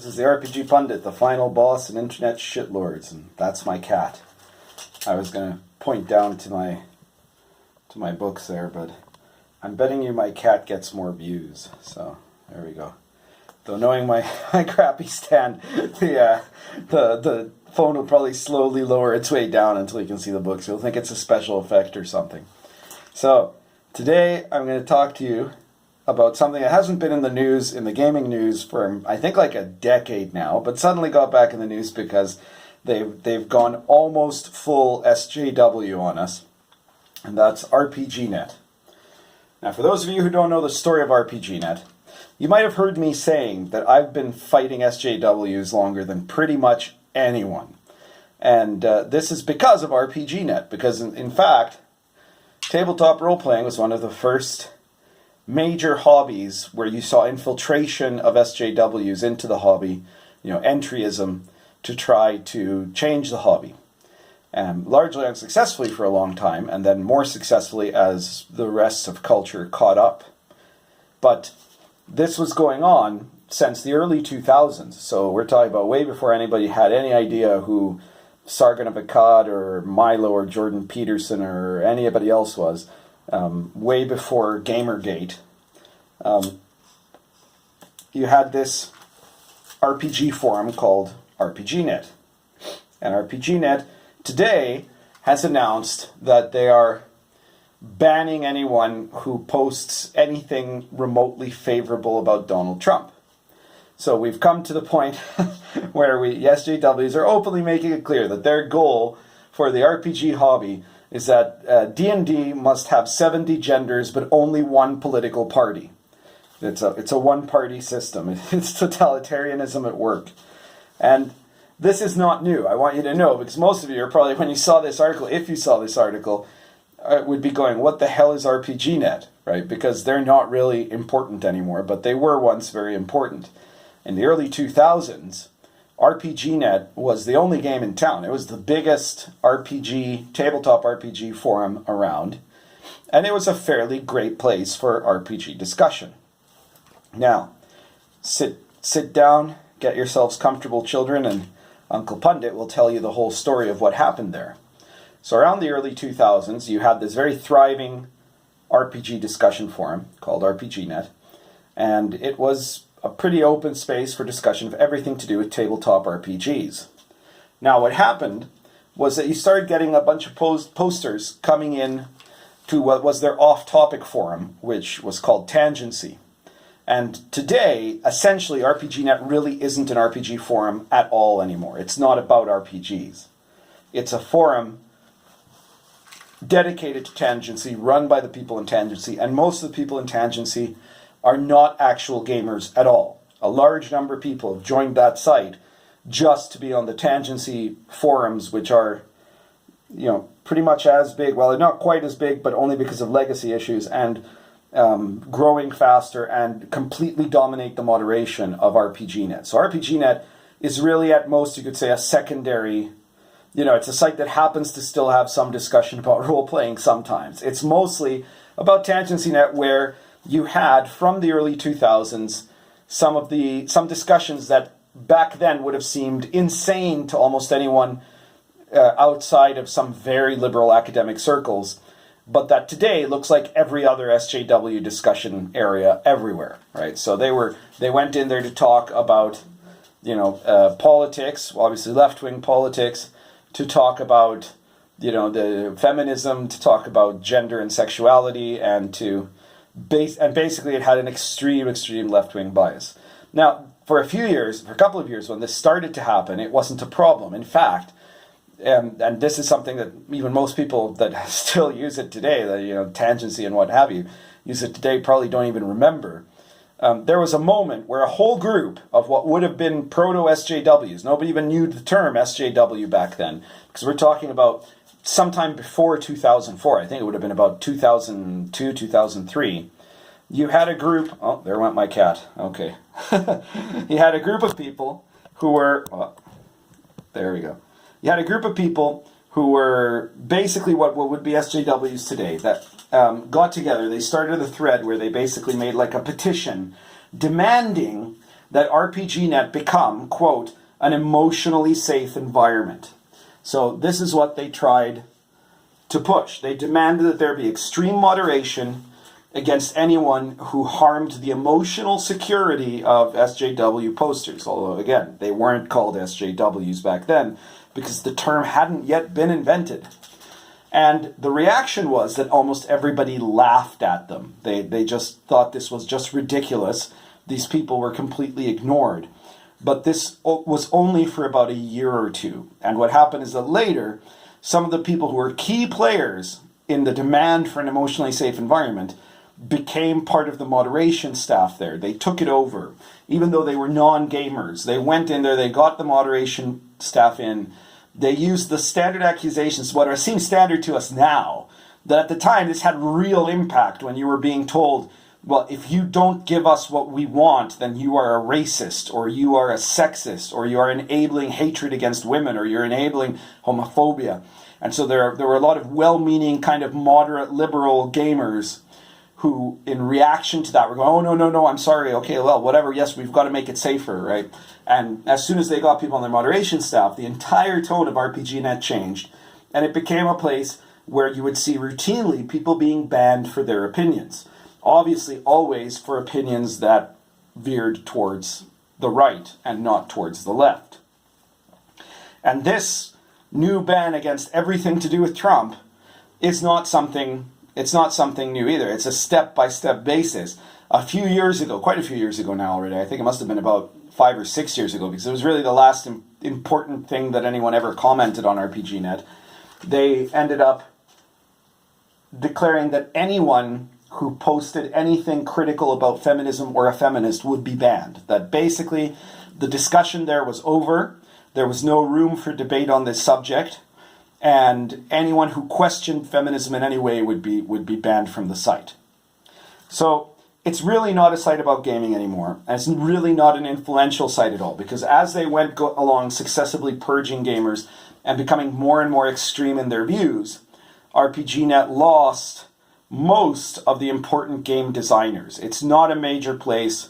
this is the RPG Pundit, the final boss and internet shitlords, and that's my cat. I was going to point down to my books there, but I'm betting you my cat gets more views, so there we go. Though knowing my crappy stand, the phone will probably slowly lower its way down until you can see the books. You'll think it's a special effect or something. So, today I'm going to talk to you about something that hasn't been in the news, in the gaming news, for I think like a decade now, but suddenly got back in the news because they've gone almost full SJW on us, and that's RPGNet. Now, for those of you who don't know the story of RPGNet, you might have heard me saying that I've been fighting SJWs longer than pretty much anyone. And this is because of RPGNet, because in fact, tabletop role-playing was one of the first major hobbies where you saw infiltration of SJWs into the hobby, entryism, to try to change the hobby. Largely unsuccessfully for a long time, and then more successfully as the rest of culture caught up. But this was going on since the early 2000s, so we're talking about way before anybody had any idea who Sargon of Akkad or Milo or Jordan Peterson or anybody else was, way before Gamergate. You had this RPG forum called RPGNet. And RPGNet today has announced that they are banning anyone who posts anything remotely favorable about Donald Trump. So we've come to the point where SJWs are openly making it clear that their goal for the RPG hobby is that D&D must have 70 genders but only one political party. It's a one-party system. It's totalitarianism at work. And this is not new, I want you to know, because most of you are probably, when you saw this article, if you saw this article, would be going, what the hell is RPGNet, right? Because they're not really important anymore, but they were once very important. In the early 2000s, RPGNet was the only game in town. It was the biggest tabletop RPG forum around, and it was a fairly great place for RPG discussion. Now, sit down, get yourselves comfortable, children, and Uncle Pundit will tell you the whole story of what happened there. So around the early 2000s, you had this very thriving RPG discussion forum called RPGNet, and it was a pretty open space for discussion of everything to do with tabletop RPGs. Now what happened was that you started getting a bunch of posters coming in to what was their off-topic forum, which was called Tangency. And today, essentially, RPGNet really isn't an RPG forum at all anymore. It's not about RPGs. It's a forum dedicated to Tangency, run by the people in Tangency, and most of the people in Tangency are not actual gamers at all. A large number of people have joined that site just to be on the Tangency forums, which are, pretty much as big. Well, they're not quite as big, but only because of legacy issues, and growing faster and completely dominate the moderation of RPGNet. So RPGNet is really, at most, you could say, a secondary. It's a site that happens to still have some discussion about role-playing sometimes. It's mostly about TangencyNet, where you had, from the early 2000s, some discussions that back then would have seemed insane to almost anyone outside of some very liberal academic circles, but that today looks like every other SJW discussion area everywhere, right? So they went in there to talk about, politics, obviously left-wing politics, to talk about, the feminism, to talk about gender and sexuality, and basically it had an extreme left-wing bias. Now, for a couple of years, when this started to happen, it wasn't a problem. In fact, and this is something that even most people that still use it today, Tangency and what have you, use it today, probably don't even remember. There was a moment where a whole group of what would have been proto-SJWs, nobody even knew the term SJW back then, because we're talking about sometime before 2004, I think it would have been about 2002, 2003, you had a group, oh, there went my cat, okay. You had a group of people who were, there we go. You had a group of people who were basically what would be SJWs today, that got together. They started a thread where they basically made like a petition demanding that RPGNet become, quote, an emotionally safe environment. So this is what they tried to push. They demanded that there be extreme moderation against anyone who harmed the emotional security of SJW posters. Although, again, they weren't called SJWs back then because the term hadn't yet been invented. And the reaction was that almost everybody laughed at them. They just thought this was just ridiculous. These people were completely ignored. But this was only for about a year or two. And what happened is that later, some of the people who were key players in the demand for an emotionally safe environment became part of the moderation staff there. They took it over. Even though they were non-gamers, they went in there, they got the moderation staff in. They used the standard accusations, what seems standard to us now, that at the time this had real impact when you were being told, well, if you don't give us what we want, then you are a racist, or you are a sexist, or you are enabling hatred against women, or you're enabling homophobia. And so there were a lot of well-meaning, kind of moderate, liberal gamers who, in reaction to that, were going, oh, no, I'm sorry, okay, well, whatever, yes, we've got to make it safer, right? And as soon as they got people on their moderation staff, the entire tone of RPGNet changed, and it became a place where you would see routinely people being banned for their opinions. Obviously, always for opinions that veered towards the right and not towards the left. And this new ban against everything to do with Trump is not something new either. It's a step-by-step basis. A few years ago, quite a few years ago now already, I think it must have been about 5 or 6 years ago, because it was really the last important thing that anyone ever commented on RPGNet. They ended up declaring that anyone who posted anything critical about feminism or a feminist would be banned. That basically the discussion there was over. There was no room for debate on this subject. And anyone who questioned feminism in any way would be banned from the site. So it's really not a site about gaming anymore. And it's really not an influential site at all, because as they went along successively purging gamers and becoming more and more extreme in their views, RPGNet lost most of the important game designers. It's not a major place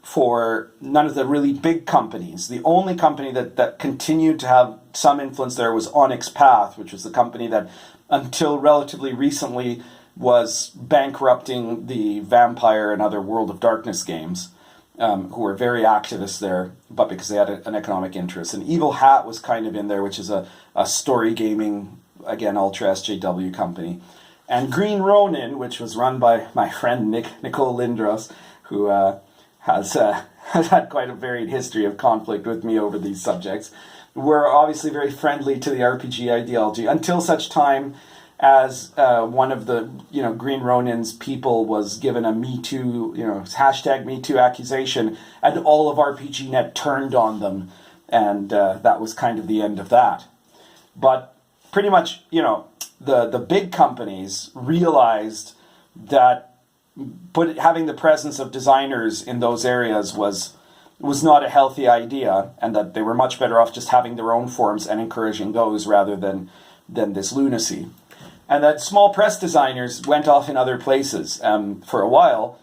for none of the really big companies. The only company that continued to have some influence there was Onyx Path, which was the company that until relatively recently was bankrupting the Vampire and other World of Darkness games, who were very activist there, but because they had an economic interest. And Evil Hat was kind of in there, which is a story gaming, again, ultra SJW company. And Green Ronin, which was run by my friend Nicole Lindros, who has had quite a varied history of conflict with me over these subjects, were obviously very friendly to the RPG ideology until such time as one of the Green Ronin's people was given a Me Too, hashtag Me Too accusation, and all of RPGNet turned on them, and that was kind of the end of that. But pretty much, the big companies realized that having the presence of designers in those areas was not a healthy idea, and that they were much better off just having their own forums and encouraging those rather than this lunacy. And that small press designers went off in other places. For a while,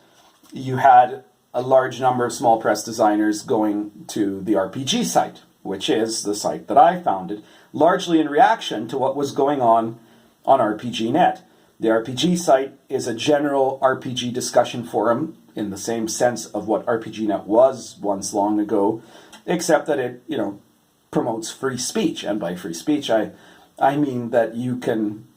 you had a large number of small press designers going to the RPG site, which is the site that I founded, largely in reaction to what was going on RPGNet. The RPG site is a general RPG discussion forum in the same sense of what RPGNet was once long ago, except that it, promotes free speech. And by free speech, I mean that you can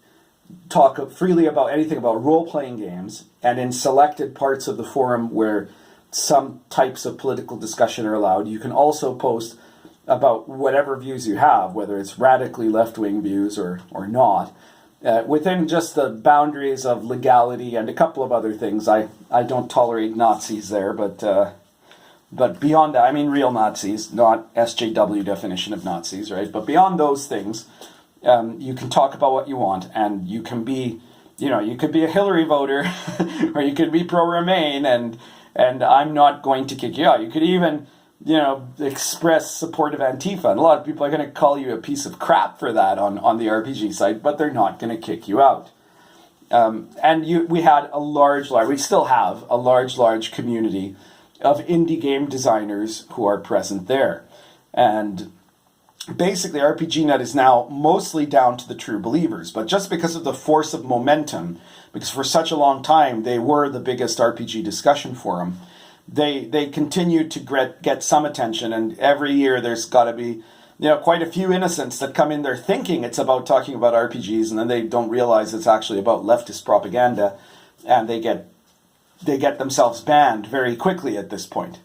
talk freely about anything about role-playing games, and in selected parts of the forum where some types of political discussion are allowed, you can also post about whatever views you have, whether it's radically left-wing views or not, within just the boundaries of legality and a couple of other things. I don't tolerate Nazis there, but beyond that, I mean real Nazis, not SJW definition of Nazis, right? But beyond those things, you can talk about what you want, and you can be, you could be a Hillary voter, or you could be pro-Remain, and I'm not going to kick you out. You could even, express support of Antifa, and a lot of people are going to call you a piece of crap for that on the RPG site, but they're not going to kick you out. We had we still have a large community of indie game designers who are present there. And basically, RPGNet is now mostly down to the true believers, but just because of the force of momentum, because for such a long time they were the biggest RPG discussion forum, they continued to get some attention, and every year there's got to be quite a few innocents that come in there thinking it's about talking about RPGs, and then they don't realize it's actually about leftist propaganda, and they get themselves banned very quickly at this point.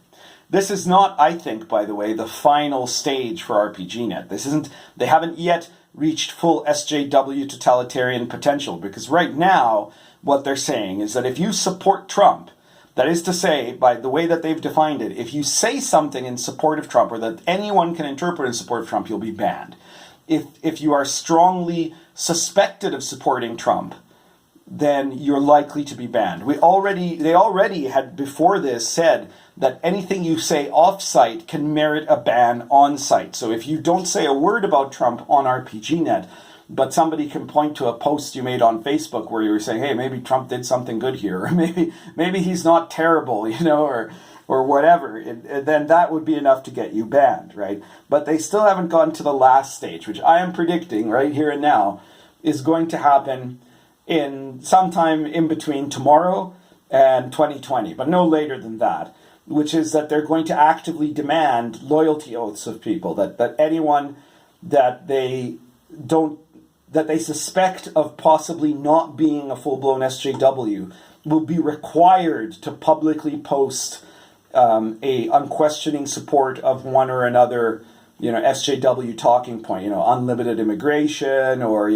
This is not, I think, by the way, the final stage for RPGNet. They haven't yet reached full SJW totalitarian potential, because right now what they're saying is that if you support Trump, that is to say, by the way that they've defined it, if you say something in support of Trump or that anyone can interpret in support of Trump, you'll be banned. If you are strongly suspected of supporting Trump, then you're likely to be banned. They already had before this said that anything you say off-site can merit a ban on-site. So if you don't say a word about Trump on RPGNet, but somebody can point to a post you made on Facebook where you were saying, hey, maybe Trump did something good here, or maybe he's not terrible, or whatever, then that would be enough to get you banned, right? But they still haven't gotten to the last stage, which I am predicting right here and now is going to happen in sometime in between tomorrow and 2020, but no later than that, which is that they're going to actively demand loyalty oaths of people, that anyone that they suspect of possibly not being a full-blown SJW will be required to publicly post a unquestioning support of one or another, SJW talking point, unlimited immigration, or,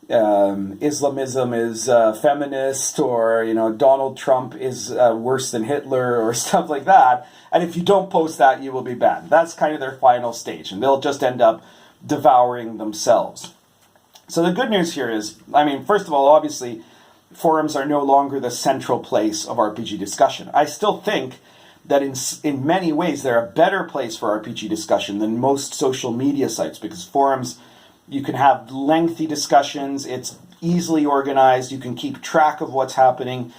Islamism is feminist, or, Donald Trump is worse than Hitler, or stuff like that. And if you don't post that, you will be banned. That's kind of their final stage, and they'll just end up devouring themselves. So the good news here is, first of all, obviously, forums are no longer the central place of RPG discussion. I still think that in many ways they're a better place for RPG discussion than most social media sites, because forums, you can have lengthy discussions, it's easily organized, you can keep track of what's happening,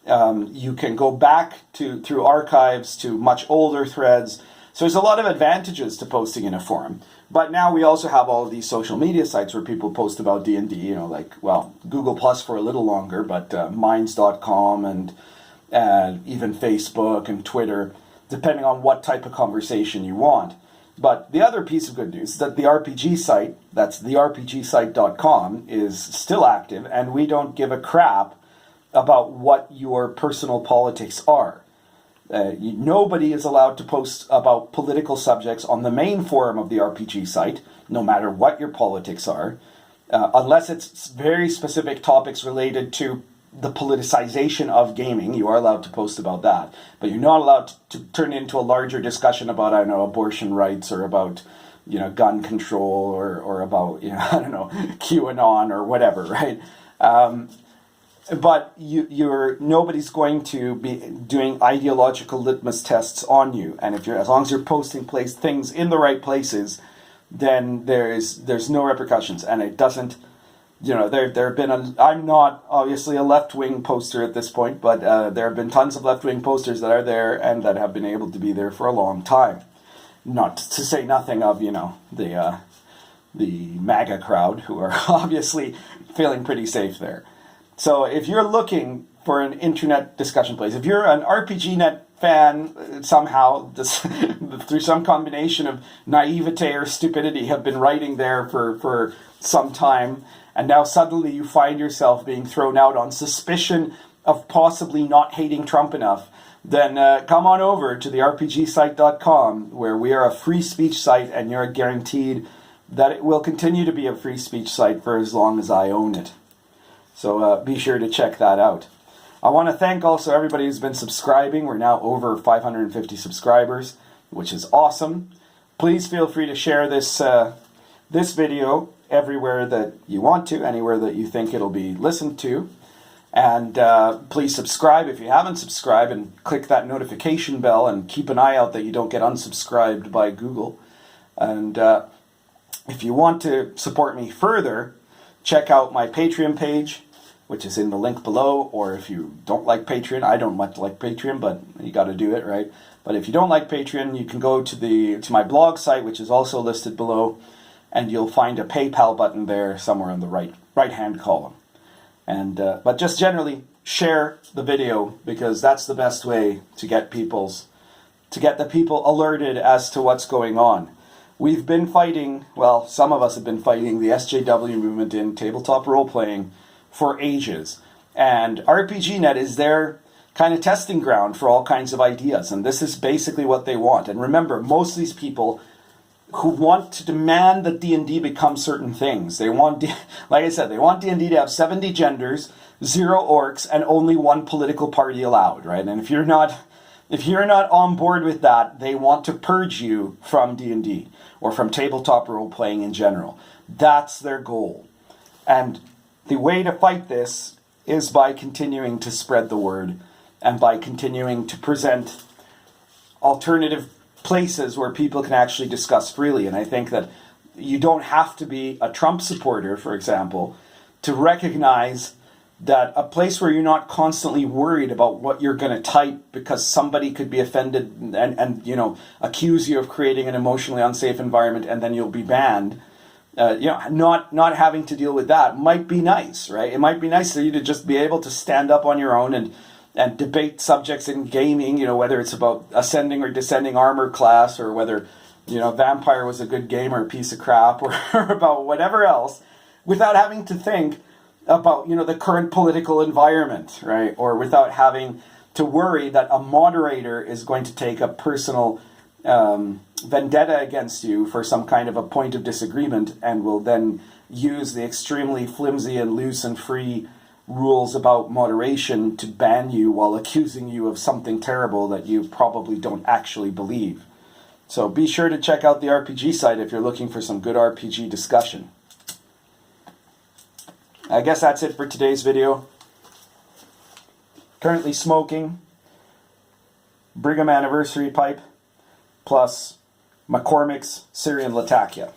you can go back through archives to much older threads. So there's a lot of advantages to posting in a forum. But now we also have all of these social media sites where people post about D&D, Google Plus for a little longer, but Minds.com and even Facebook and Twitter, depending on what type of conversation you want. But the other piece of good news is that the RPG site, that's therpgsite.com, is still active, and we don't give a crap about what your personal politics are. Nobody is allowed to post about political subjects on the main forum of the RPG site, no matter what your politics are, unless it's very specific topics related to the politicization of gaming. You are allowed to post about that, but you're not allowed to turn into a larger discussion about, abortion rights, or about, gun control, or about, QAnon or whatever, right? But nobody's going to be doing ideological litmus tests on you, and as long as you're posting things in the right places, then there's no repercussions, and it doesn't. There have been I'm not obviously a left-wing poster at this point, but there have been tons of left-wing posters that are there and that have been able to be there for a long time. Not to say nothing of the MAGA crowd, who are obviously feeling pretty safe there. So if you're looking for an internet discussion place, if you're an RPGNet fan somehow, through some combination of naivete or stupidity, have been writing there for some time, and now suddenly you find yourself being thrown out on suspicion of possibly not hating Trump enough, then come on over to the rpgsite.com, where we are a free speech site, and you're guaranteed that it will continue to be a free speech site for as long as I own it. So be sure to check that out. I want to thank also everybody who's been subscribing. We're now over 550 subscribers, which is awesome. Please feel free to share this video everywhere that you want to, anywhere that you think it'll be listened to. And please subscribe if you haven't subscribed, and click that notification bell, and keep an eye out that you don't get unsubscribed by Google. And if you want to support me further, check out my Patreon page. which is in the link below. Or if you don't like Patreon, I don't much like Patreon, but you got to do it, right? But if you don't like Patreon, you can go to my blog site, which is also listed below, and you'll find a PayPal button there somewhere in the right hand column. And but just generally share the video, because that's the best way to get the people alerted as to what's going on. We've been fighting, well, some of us have been fighting the SJW movement in tabletop role-playing for ages. And RPGNet is their kind of testing ground for all kinds of ideas. And this is basically what they want. And remember, most of these people who want to demand that D&D become certain things, they want, like I said, they want D&D to have 70 genders, 0 orcs, and only 1 political party allowed, right? And if you're not on board with that, they want to purge you from D&D or from tabletop role-playing in general. That's their goal. And the way to fight this is by continuing to spread the word and by continuing to present alternative places where people can actually discuss freely. And I think that you don't have to be a Trump supporter, for example, to recognize that a place where you're not constantly worried about what you're going to type because somebody could be offended and accuse you of creating an emotionally unsafe environment and then you'll be banned. Not having to deal with that might be nice, right? It might be nice for you to just be able to stand up on your own and debate subjects in gaming, whether it's about ascending or descending armor class, or whether, Vampire was a good game or a piece of crap, or about whatever else, without having to think about, the current political environment, right? Or without having to worry that a moderator is going to take a personal vendetta against you for some kind of a point of disagreement and will then use the extremely flimsy and loose and free rules about moderation to ban you while accusing you of something terrible that you probably don't actually believe. So be sure to check out the RPG site if you're looking for some good RPG discussion. I guess that's it for today's video. Currently smoking Brigham Anniversary Pipe plus McCormick's Syrian Latakia.